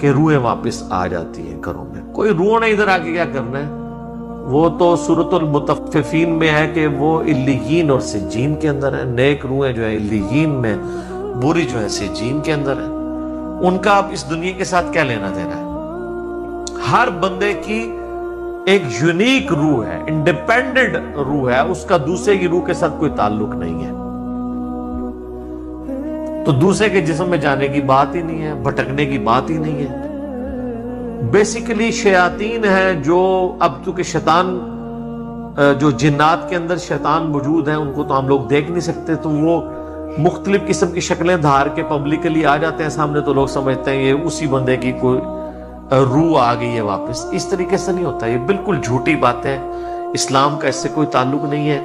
کہ روحیں واپس آ جاتی ہیں گھروں میں. کوئی روح نے ادھر آ کے کیا کرنا ہے؟ وہ تو سورۃ المطففین میں ہے کہ وہ علیین اور سجین کے اندر ہے. نیک روحیں جو ہیں علیین میں، بری جو ہے سجین کے اندر ہے. ان کا اب اس دنیا کے ساتھ کیا لینا دینا ہے؟ ہر بندے کی ایک یونیک روح ہے، انڈیپینڈنٹ روح ہے، اس کا دوسرے کی روح کے ساتھ کوئی تعلق نہیں ہے. تو دوسرے کے جسم میں جانے کی بات ہی نہیں ہے، بھٹکنے کی بات ہی نہیں ہے. بیسیکلی شیاطین ہیں جو اب چونکہ شیطان جو جنات کے اندر شیطان موجود ہیں ان کو تو ہم لوگ دیکھ نہیں سکتے، تو وہ مختلف قسم کی شکلیں دھار کے پبلکلی آ جاتے ہیں سامنے، تو لوگ سمجھتے ہیں یہ اسی بندے کی کوئی روح آ گئی ہے واپس. اس طریقے سے نہیں ہوتا، یہ بالکل جھوٹی بات ہے. اسلام کا اس سے کوئی تعلق نہیں ہے.